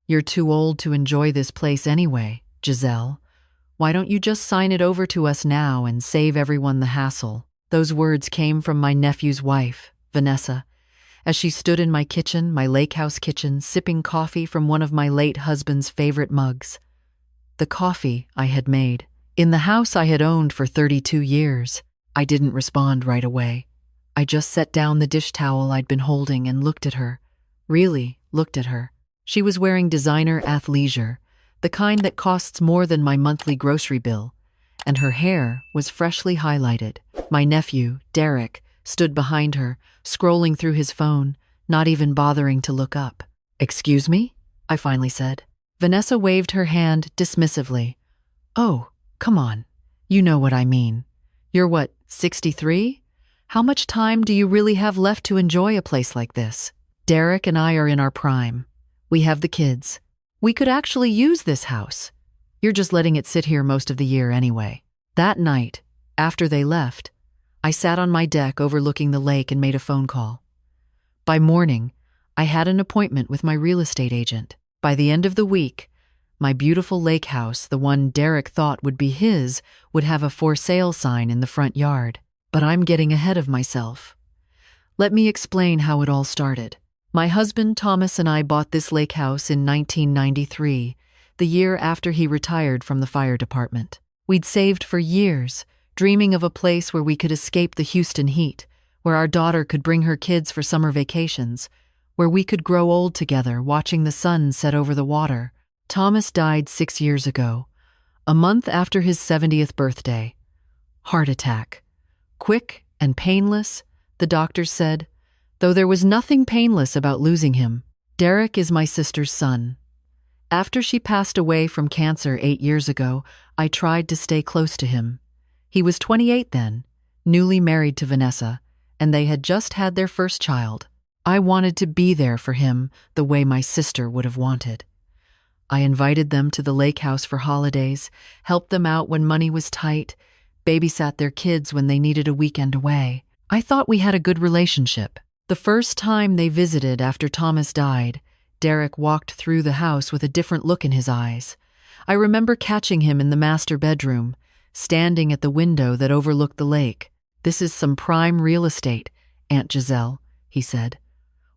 You're too old to enjoy this place anyway, Giselle. Why don't you just sign it over to us now and save everyone the hassle? Those words came from my nephew's wife, Vanessa, as she stood in my kitchen, my lake house kitchen, sipping coffee from one of my late husband's favorite mugs. The coffee I had made, in the house I had owned for 32 years. I didn't respond right away. I just set down the dish towel I'd been holding and looked at her. Really looked at her. She was wearing designer athleisure, the kind that costs more than my monthly grocery bill, and her hair was freshly highlighted. My nephew, Derek, stood behind her, scrolling through his phone, not even bothering to look up. "Excuse me?" I finally said. Vanessa waved her hand dismissively. "Oh, come on. You know what I mean. You're what, 63? How much time do you really have left to enjoy a place like this? Derek and I are in our prime. We have the kids. We could actually use this house. You're just letting it sit here most of the year anyway." That night, after they left, I sat on my deck overlooking the lake and made a phone call. By morning, I had an appointment with my real estate agent. By the end of the week, my beautiful lake house, the one Derek thought would be his, would have a for sale sign in the front yard. But I'm getting ahead of myself. Let me explain how it all started. My husband Thomas and I bought this lake house in 1993, the year after he retired from the fire department. We'd saved for years, dreaming of a place where we could escape the Houston heat, where our daughter could bring her kids for summer vacations, where we could grow old together watching the sun set over the water. Thomas died 6 years ago, a month after his 70th birthday. Heart attack. Quick and painless, the doctors said, though there was nothing painless about losing him. Derek is my sister's son. After she passed away from cancer 8 years ago, I tried to stay close to him. He was 28 then, newly married to Vanessa, and they had just had their first child. I wanted to be there for him the way my sister would have wanted. I invited them to the lake house for holidays, helped them out when money was tight, babysat their kids when they needed a weekend away. I thought we had a good relationship. The first time they visited after Thomas died, Derek walked through the house with a different look in his eyes. I remember catching him in the master bedroom, standing at the window that overlooked the lake. "This is some prime real estate, Aunt Giselle," he said.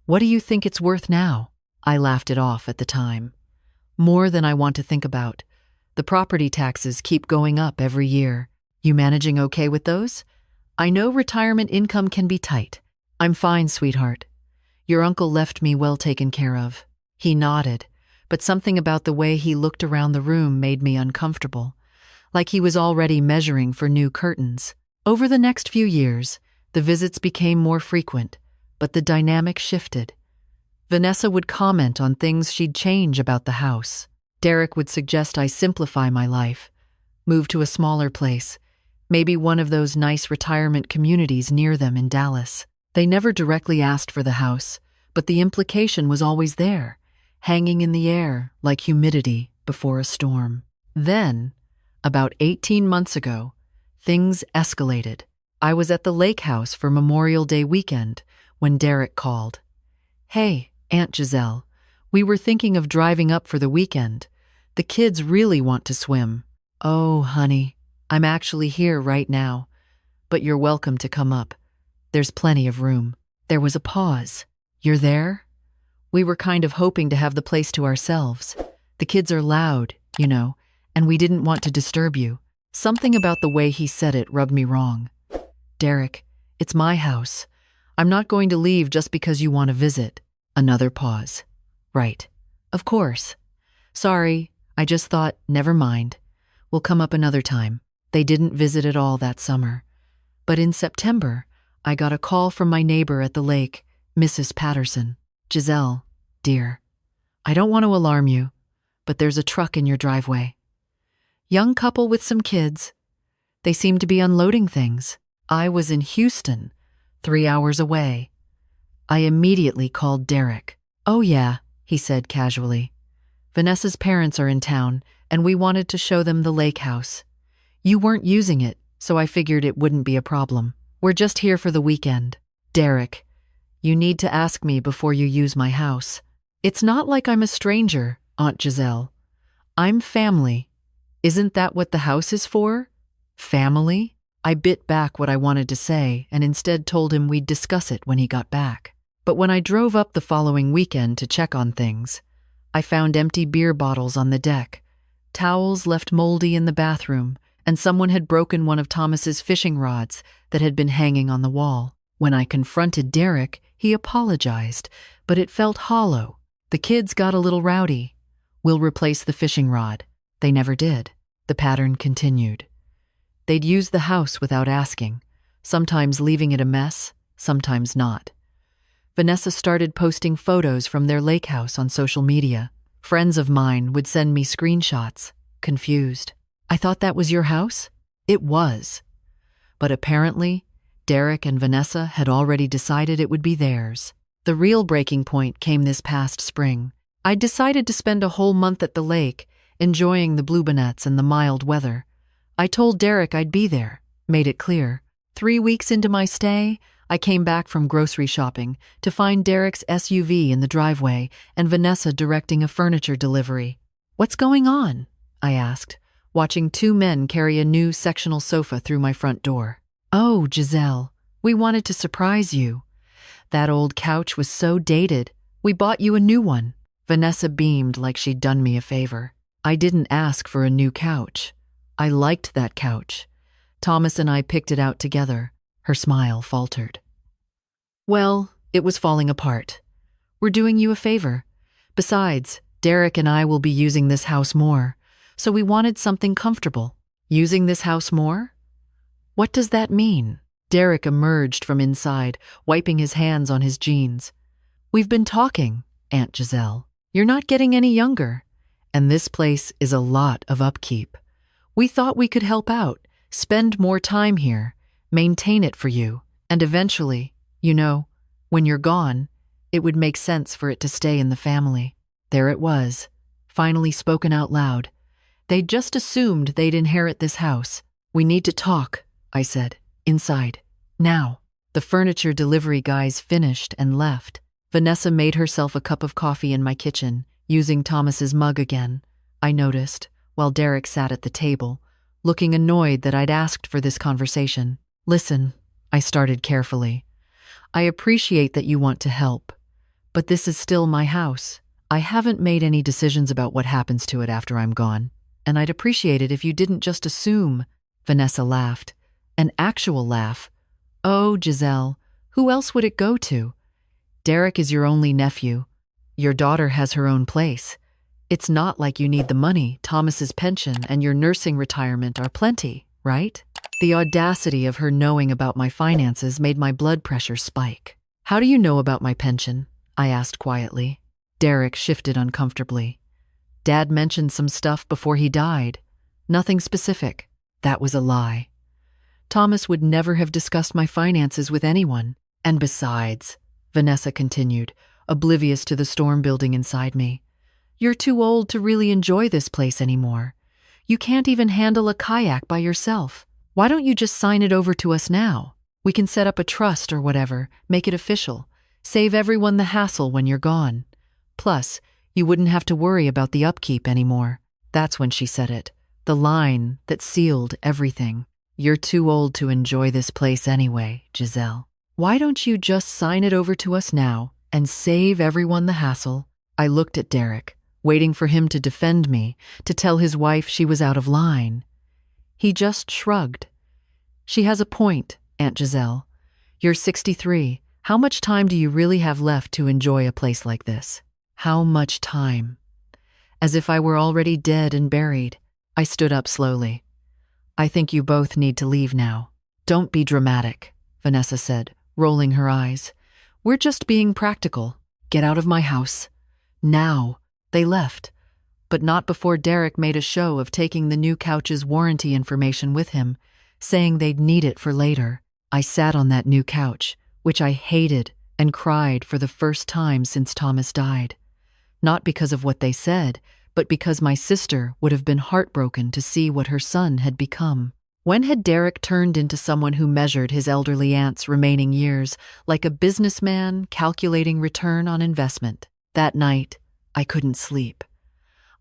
"What do you think it's worth now?" I laughed it off at the time. "More than I want to think about. The property taxes keep going up every year. You managing okay with those? I know retirement income can be tight." "I'm fine, sweetheart. Your uncle left me well taken care of." He nodded, but something about the way he looked around the room made me uncomfortable, like he was already measuring for new curtains. Over the next few years, the visits became more frequent, but the dynamic shifted. Vanessa would comment on things she'd change about the house. Derek would suggest I simplify my life, move to a smaller place, maybe one of those nice retirement communities near them in Dallas. They never directly asked for the house, but the implication was always there, hanging in the air like humidity before a storm. Then, about 18 months ago, things escalated. I was at the lake house for Memorial Day weekend when Derek called. "Hey, Aunt Giselle, we were thinking of driving up for the weekend. The kids really want to swim." "Oh, honey, I'm actually here right now, but you're welcome to come up. There's plenty of room." There was a pause. "You're there?" We were kind of hoping to have the place to ourselves. The kids are loud, you know, and we didn't want to disturb you. Something about the way he said it rubbed me wrong. "Derek, it's my house. I'm not going to leave just because you want to visit." Another pause. "Right. Of course. Sorry, I just thought, never mind. We'll come up another time." They didn't visit at all that summer. But in September, I got a call from my neighbor at the lake, Mrs. Patterson. "Giselle, dear, I don't want to alarm you, but there's a truck in your driveway. Young couple with some kids. They seem to be unloading things." I was in Houston, 3 hours away. I immediately called Derek. "Oh yeah," he said casually. "Vanessa's parents are in town, and we wanted to show them the lake house. You weren't using it, so I figured it wouldn't be a problem. We're just here for the weekend." "Derek, you need to ask me before you use my house. It's not like I'm a stranger, Aunt Giselle. I'm family. Isn't that what the house is for? Family? I bit back what I wanted to say and instead told him we'd discuss it when he got back. But when I drove up the following weekend to check on things, I found empty beer bottles on the deck, towels left moldy in the bathroom, and someone had broken one of Thomas's fishing rods that had been hanging on the wall. When I confronted Derek, he apologized, but it felt hollow. The kids got a little rowdy. We'll replace the fishing rod. They never did. The pattern continued. They'd use the house without asking, sometimes leaving it a mess, sometimes not. Vanessa started posting photos from their lake house on social media. Friends of mine would send me screenshots, confused. I thought that was your house? It was. But apparently, Derek and Vanessa had already decided it would be theirs. The real breaking point came this past spring. I decided to spend a whole month at the lake, enjoying the bluebonnets and the mild weather. I told Derek I'd be there, made it clear. 3 weeks into my stay, I came back from grocery shopping to find Derek's SUV in the driveway and Vanessa directing a furniture delivery. "What's going on?" I asked, watching 2 men carry a new sectional sofa through my front door. "Oh, Giselle, we wanted to surprise you. That old couch was so dated, we bought you a new one." Vanessa beamed like she'd done me a favor. I didn't ask for a new couch. I liked that couch. Thomas and I picked it out together. Her smile faltered. "Well, it was falling apart. We're doing you a favor. Besides, Derek and I will be using this house more, so we wanted something comfortable." "Using this house more? What does that mean?" Derek emerged from inside, wiping his hands on his jeans. "We've been talking, Aunt Giselle. You're not getting any younger, and this place is a lot of upkeep. We thought we could help out, spend more time here, maintain it for you, and eventually, when you're gone, it would make sense for it to stay in the family." There it was, finally spoken out loud. They'd just assumed they'd inherit this house. "We need to talk," I said, "inside, now." The furniture delivery guys finished and left. Vanessa made herself a cup of coffee in my kitchen, using Thomas's mug again, I noticed, while Derek sat at the table, looking annoyed that I'd asked for this conversation. "Listen," I started carefully. "I appreciate that you want to help, but this is still my house. I haven't made any decisions about what happens to it after I'm gone, and I'd appreciate it if you didn't just assume." Vanessa laughed, an actual laugh. "Oh, Giselle, who else would it go to? Derek is your only nephew. Your daughter has her own place. It's not like you need the money. Thomas's pension and your nursing retirement are plenty, right?" The audacity of her knowing about my finances made my blood pressure spike. "How do you know about my pension?" I asked quietly. Derek shifted uncomfortably. "Dad mentioned some stuff before he died. Nothing specific." That was a lie. Thomas would never have discussed my finances with anyone. "And besides," Vanessa continued, oblivious to the storm building inside me, "you're too old to really enjoy this place anymore. You can't even handle a kayak by yourself. Why don't you just sign it over to us now? We can set up a trust or whatever, make it official, save everyone the hassle when you're gone. Plus, you wouldn't have to worry about the upkeep anymore." That's when she said it, the line that sealed everything. "You're too old to enjoy this place anyway, Giselle. Why don't you just sign it over to us now and save everyone the hassle?" I looked at Derek, waiting for him to defend me, to tell his wife she was out of line. He just shrugged. "She has a point, Aunt Giselle. You're 63. How much time do you really have left to enjoy a place like this?" How much time? As if I were already dead and buried. I stood up slowly. "I think you both need to leave now." "Don't be dramatic," Vanessa said, rolling her eyes. "We're just being practical. Get out of my house. Now." They left, but not before Derek made a show of taking the new couch's warranty information with him, saying they'd need it for later. I sat on that new couch, which I hated, and cried for the first time since Thomas died. Not because of what they said, but because my sister would have been heartbroken to see what her son had become. When had Derek turned into someone who measured his elderly aunt's remaining years like a businessman calculating return on investment? That night, I couldn't sleep.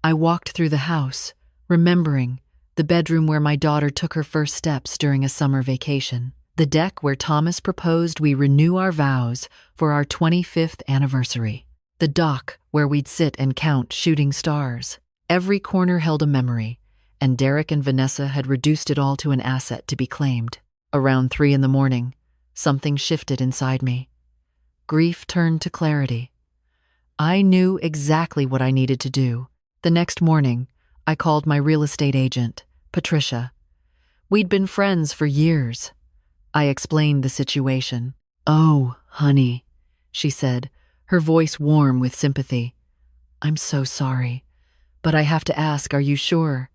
I walked through the house, remembering the bedroom where my daughter took her first steps during a summer vacation, the deck where Thomas proposed we renew our vows for our 25th anniversary, the dock where we'd sit and count shooting stars. Every corner held a memory, and Derek and Vanessa had reduced it all to an asset to be claimed. Around 3 in the morning, something shifted inside me. Grief turned to clarity. I knew exactly what I needed to do. The next morning, I called my real estate agent, Patricia. We'd been friends for years. I explained the situation. "Oh, honey," she said, her voice warm with sympathy. "I'm so sorry, but I have to ask, are you sure?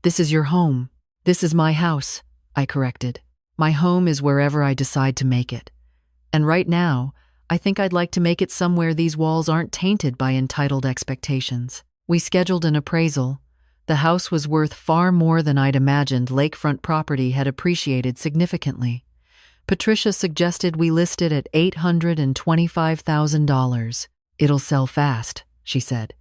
This is your home." "This is my house," I corrected. "My home is wherever I decide to make it. And right now, I think I'd like to make it somewhere these walls aren't tainted by entitled expectations." We scheduled an appraisal. The house was worth far more than I'd imagined. Lakefront property had appreciated significantly. Patricia suggested we list it at $825,000. "It'll sell fast," she said.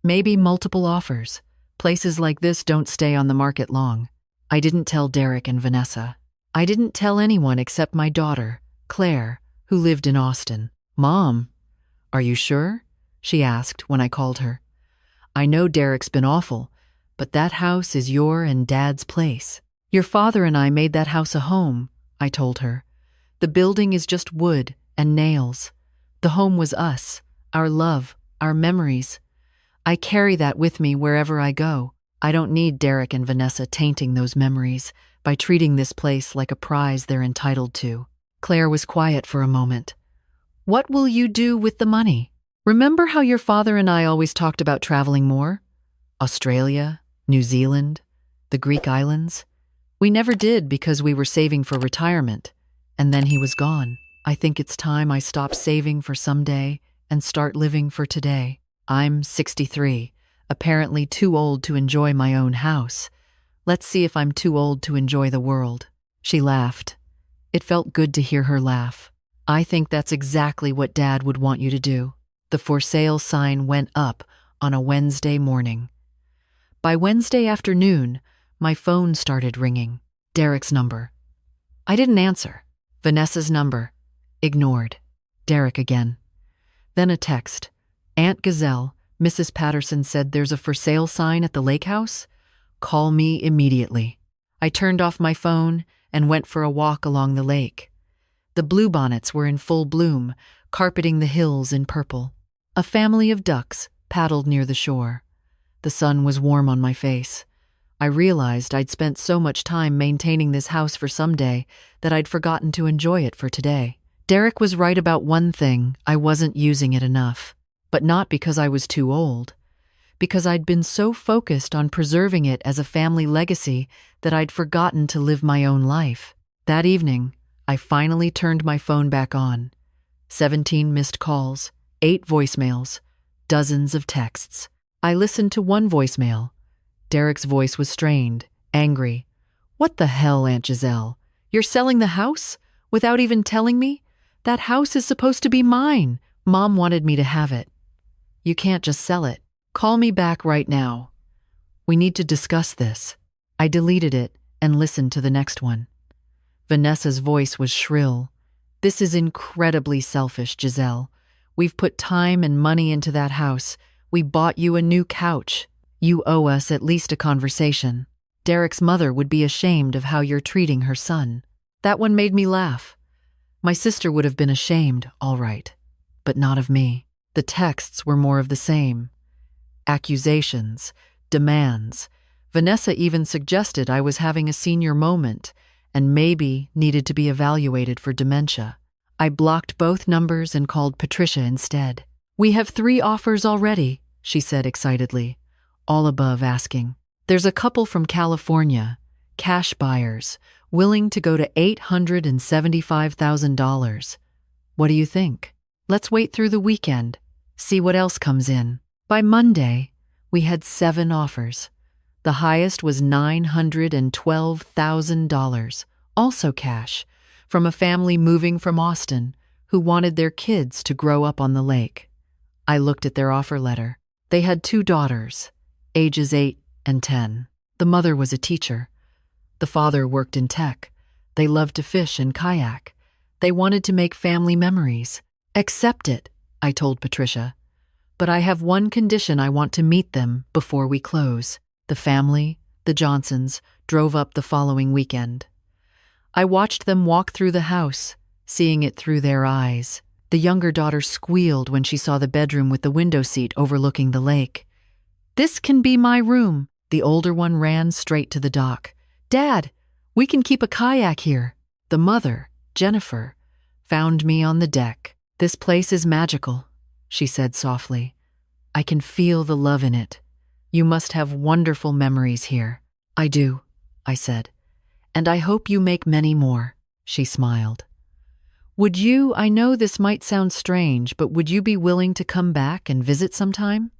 "Maybe multiple offers. Places like this don't stay on the market long." I didn't tell Derek and Vanessa. I didn't tell anyone except my daughter, Claire, who lived in Austin. "Mom, are you sure?" she asked when I called her. "I know Derek's been awful, but that house is your and Dad's place. Your father and I made that house a home," I told her. "The building is just wood and nails. The home was us, our love, our memories. I carry that with me wherever I go. I don't need Derek and Vanessa tainting those memories by treating this place like a prize they're entitled to." Claire was quiet for a moment. "What will you do with the money? Remember how your father and I always talked about traveling more? Australia, New Zealand, the Greek islands? We never did because we were saving for retirement, and then he was gone. I think it's time I stop saving for someday and start living for today. I'm 63, apparently too old to enjoy my own house. Let's see if I'm too old to enjoy the world." She laughed. It felt good to hear her laugh. "I think that's exactly what Dad would want you to do." The for sale sign went up on a Wednesday morning. By Wednesday afternoon, my phone started ringing. Derek's number. I didn't answer. Vanessa's number. Ignored. Derek again. Then a text. "Aunt Giselle, Mrs. Patterson said there's a for sale sign at the lake house. Call me immediately." I turned off my phone and went for a walk along the lake. The bluebonnets were in full bloom, carpeting the hills in purple. A family of ducks paddled near the shore. The sun was warm on my face. I realized I'd spent so much time maintaining this house for someday that I'd forgotten to enjoy it for today. Derek was right about one thing: I wasn't using it enough. But not because I was too old. Because I'd been so focused on preserving it as a family legacy that I'd forgotten to live my own life. That evening, I finally turned my phone back on. 17 missed calls, 8 voicemails, dozens of texts. I listened to one voicemail. Derek's voice was strained, angry. "What the hell, Aunt Giselle? You're selling the house? Without even telling me? That house is supposed to be mine. Mom wanted me to have it. You can't just sell it. Call me back right now. We need to discuss this." I deleted it and listened to the next one. Vanessa's voice was shrill. "This is incredibly selfish, Giselle. We've put time and money into that house. We bought you a new couch. You owe us at least a conversation. Derek's mother would be ashamed of how you're treating her son." That one made me laugh. My sister would have been ashamed, all right, but not of me. The texts were more of the same. Accusations, demands. Vanessa even suggested I was having a senior moment and maybe needed to be evaluated for dementia. I blocked both numbers and called Patricia instead. "We have 3 offers already," she said excitedly, all above asking. "There's a couple from California, cash buyers, willing to go to $875,000. What do you think? Let's wait through the weekend, see what else comes in." By Monday, we had 7 offers. The highest was $912,000, also cash, from a family moving from Austin who wanted their kids to grow up on the lake. I looked at their offer letter. They had 2 daughters, ages 8 and 10. The mother was a teacher. The father worked in tech. They loved to fish and kayak. They wanted to make family memories. Accept it, I told Patricia. But I have one condition: I want to meet them before we close. The family, the Johnsons, drove up the following weekend. I watched them walk through the house, seeing it through their eyes. The younger daughter squealed when she saw the bedroom with the window seat overlooking the lake. "This can be my room." The older one ran straight to the dock. "Dad, we can keep a kayak here." The mother, Jennifer, found me on the deck. "This place is magical," she said softly. "I can feel the love in it. You must have wonderful memories here." "I do," I said. "And I hope you make many more," she smiled. I know this might sound strange, but would you be willing to come back and visit sometime?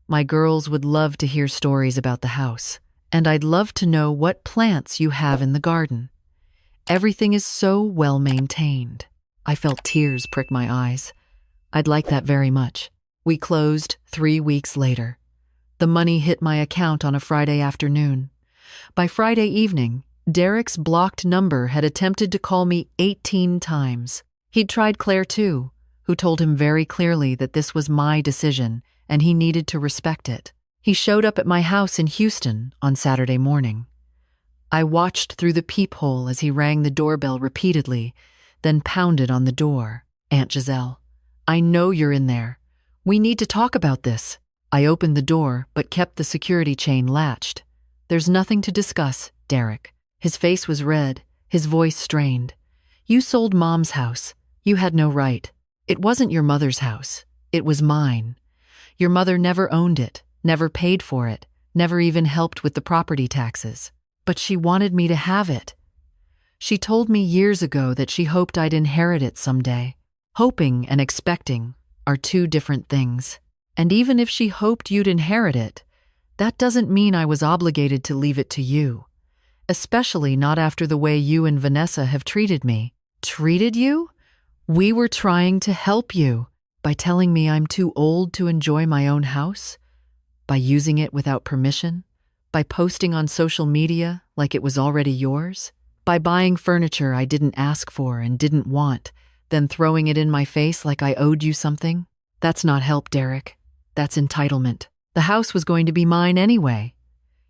My girls would love to hear stories about the house, and I'd love to know what plants you have in the garden. Everything is so well maintained." I felt tears prick my eyes. I'd like that very much. We closed 3 weeks later. The money hit my account on a Friday afternoon. By Friday evening, Derek's blocked number had attempted to call me 18 times. He'd tried Claire too, who told him very clearly that this was my decision and he needed to respect it. He showed up at my house in Houston on Saturday morning. I watched through the peephole as he rang the doorbell repeatedly, then pounded on the door. "Aunt Giselle, I know you're in there. We need to talk about this." I opened the door but kept the security chain latched. "There's nothing to discuss, Derek." His face was red, his voice strained. "You sold Mom's house. You had no right. It wasn't your mother's house. It was mine. Your mother never owned it, never paid for it, never even helped with the property taxes. But she wanted me to have it. She told me years ago that she hoped I'd inherit it someday. Hoping and expecting are two different things. And even if she hoped you'd inherit it, that doesn't mean I was obligated to leave it to you. Especially not after the way you and Vanessa have treated me." "Treated you? We were trying to help you. By telling me I'm too old to enjoy my own house? By using it without permission? By posting on social media like it was already yours? By buying furniture I didn't ask for and didn't want, then throwing it in my face like I owed you something? That's not help, Derek. That's entitlement. The house was going to be mine anyway.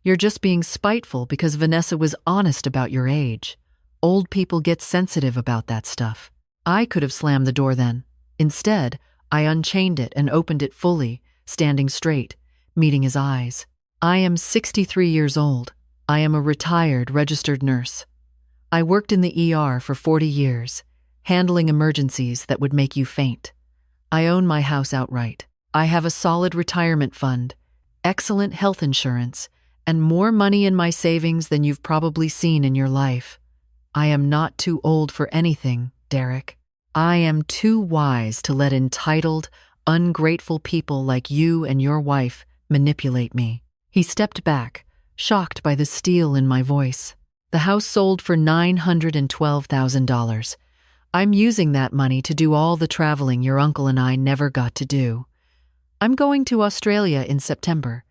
You're just being spiteful because Vanessa was honest about your age. Old people get sensitive about that stuff. I could have slammed the door then. Instead, I unchained it and opened it fully, standing straight, meeting his eyes. I am 63 years old. I am a retired registered nurse. I worked in the ER for 40 years, handling emergencies that would make you faint. I own my house outright. I have a solid retirement fund, excellent health insurance, and more money in my savings than you've probably seen in your life. I am not too old for anything, Derek. I am too wise to let entitled, ungrateful people like you and your wife manipulate me." He stepped back, shocked by the steel in my voice. "The house sold for $912,000. I'm using that money to do all the traveling your uncle and I never got to do. I'm going to Australia in September,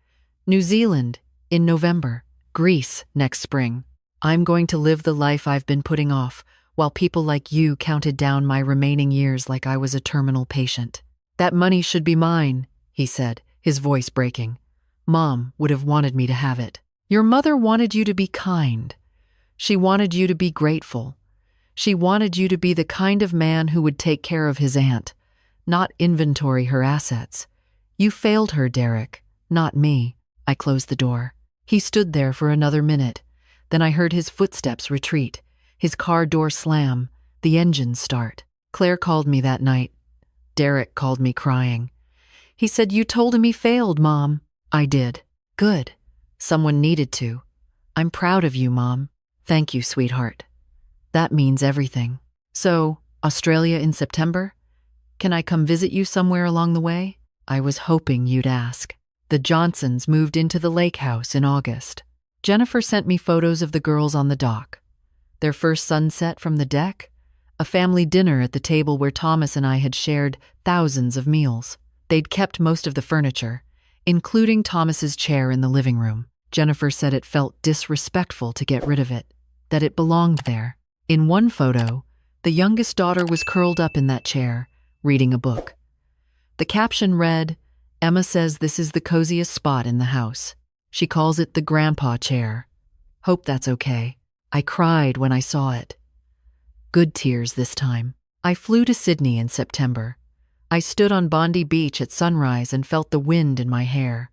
New Zealand in November, Greece next spring. I'm going to live the life I've been putting off, while people like you counted down my remaining years like I was a terminal patient. That money should be mine," he said, his voice breaking. "Mom would have wanted me to have it. Your mother wanted you to be kind. She wanted you to be grateful. She wanted you to be the kind of man who would take care of his aunt, not inventory her assets. You failed her, Derek, not me." I closed the door. He stood there for another minute. Then I heard his footsteps retreat, his car door slam, the engine start. Claire called me that night. Derek called me crying. He said, "You told him he failed, Mom." I did. Good. Someone needed to. I'm proud of you, Mom. Thank you, sweetheart. That means everything. So, Australia in September? Can I come visit you somewhere along the way? I was hoping you'd ask. The Johnsons moved into the lake house in August. Jennifer sent me photos of the girls on the dock. Their first sunset from the deck, a family dinner at the table where Thomas and I had shared thousands of meals. They'd kept most of the furniture, including Thomas's chair in the living room. Jennifer said it felt disrespectful to get rid of it, that it belonged there. In one photo, the youngest daughter was curled up in that chair, reading a book. The caption read, "Emma says this is the coziest spot in the house. She calls it the grandpa chair. Hope that's okay." I cried when I saw it. Good tears this time. I flew to Sydney in September. I stood on Bondi Beach at sunrise and felt the wind in my hair.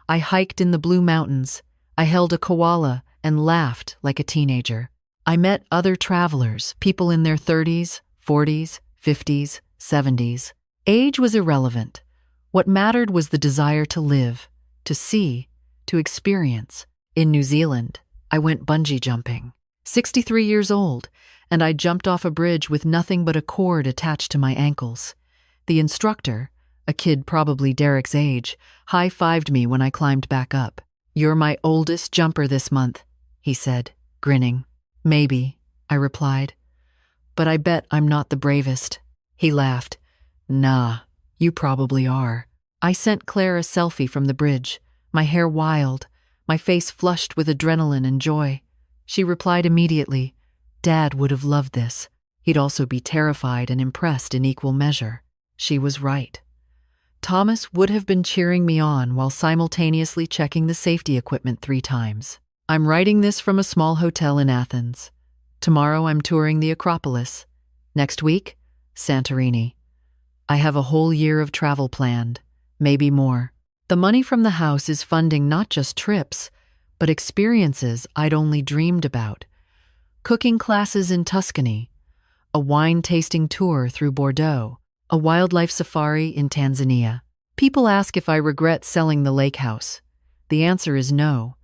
I hiked in the Blue Mountains. I held a koala and laughed like a teenager. I met other travelers, people in their 30s, 40s, 50s, 70s. Age was irrelevant. What mattered was the desire to live, to see, to experience. In New Zealand, I went bungee jumping. 63 years old, and I jumped off a bridge with nothing but a cord attached to my ankles. The instructor, a kid probably Derek's age, high-fived me when I climbed back up. "You're my oldest jumper this month," he said, grinning. "Maybe," I replied. "But I bet I'm not the bravest." He laughed. "Nah, you probably are." I sent Claire a selfie from the bridge, my hair wild, my face flushed with adrenaline and joy. She replied immediately, "Dad would have loved this. He'd also be terrified and impressed in equal measure." She was right. Thomas would have been cheering me on while simultaneously checking the safety equipment 3 times. I'm writing this from a small hotel in Athens. Tomorrow I'm touring the Acropolis. Next week, Santorini. I have a whole year of travel planned, maybe more. The money from the house is funding not just trips, but experiences I'd only dreamed about. Cooking classes in Tuscany, a wine-tasting tour through Bordeaux, a wildlife safari in Tanzania. People ask if I regret selling the lake house. The answer is no.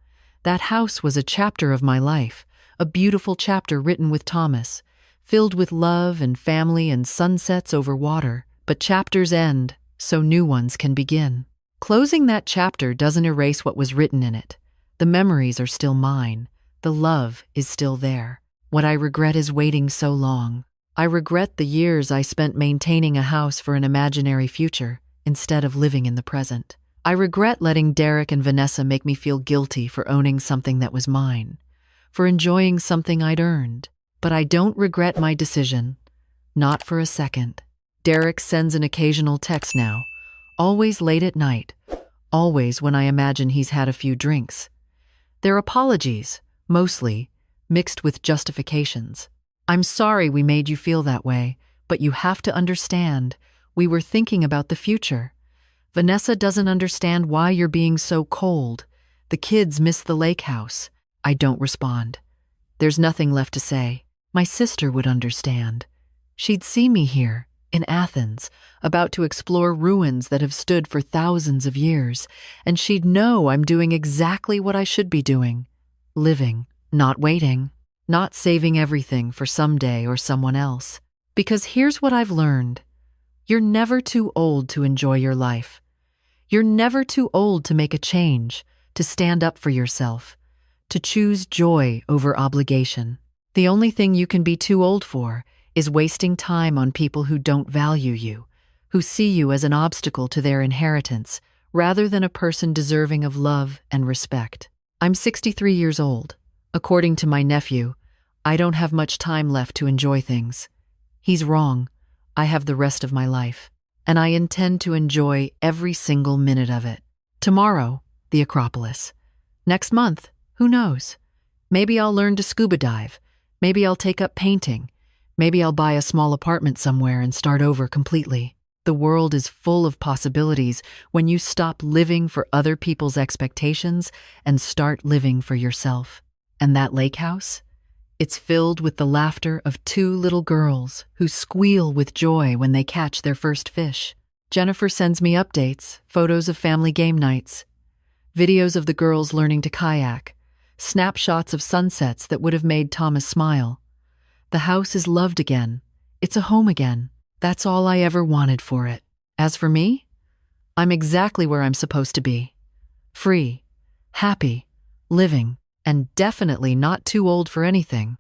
That house was a chapter of my life, a beautiful chapter written with Thomas, filled with love and family and sunsets over water. But chapters end, so new ones can begin. Closing that chapter doesn't erase what was written in it. The memories are still mine. The love is still there. What I regret is waiting so long. I regret the years I spent maintaining a house for an imaginary future instead of living in the present. I regret letting Derek and Vanessa make me feel guilty for owning something that was mine, for enjoying something I'd earned. But I don't regret my decision. Not for a second. Derek sends an occasional text now, always late at night, always when I imagine he's had a few drinks. They're apologies, mostly, mixed with justifications. "I'm sorry we made you feel that way, but you have to understand, we were thinking about the future. Vanessa doesn't understand why you're being so cold. The kids miss the lake house." I don't respond. There's nothing left to say. My sister would understand. She'd see me here, in Athens, about to explore ruins that have stood for thousands of years, and she'd know I'm doing exactly what I should be doing. Living, not waiting, not saving everything for someday or someone else. Because here's what I've learned. You're never too old to enjoy your life. You're never too old to make a change, to stand up for yourself, to choose joy over obligation. The only thing you can be too old for is wasting time on people who don't value you, who see you as an obstacle to their inheritance, rather than a person deserving of love and respect. I'm 63 years old. According to my nephew, I don't have much time left to enjoy things. He's wrong. I have the rest of my life, and I intend to enjoy every single minute of it. Tomorrow, the Acropolis. Next month, who knows? Maybe I'll learn to scuba dive. Maybe I'll take up painting. Maybe I'll buy a small apartment somewhere and start over completely. The world is full of possibilities when you stop living for other people's expectations and start living for yourself. And that lake house? It's filled with the laughter of 2 little girls who squeal with joy when they catch their first fish. Jennifer sends me updates, photos of family game nights, videos of the girls learning to kayak, snapshots of sunsets that would have made Thomas smile. The house is loved again. It's a home again. That's all I ever wanted for it. As for me, I'm exactly where I'm supposed to be. Free, happy, living, and definitely not too old for anything.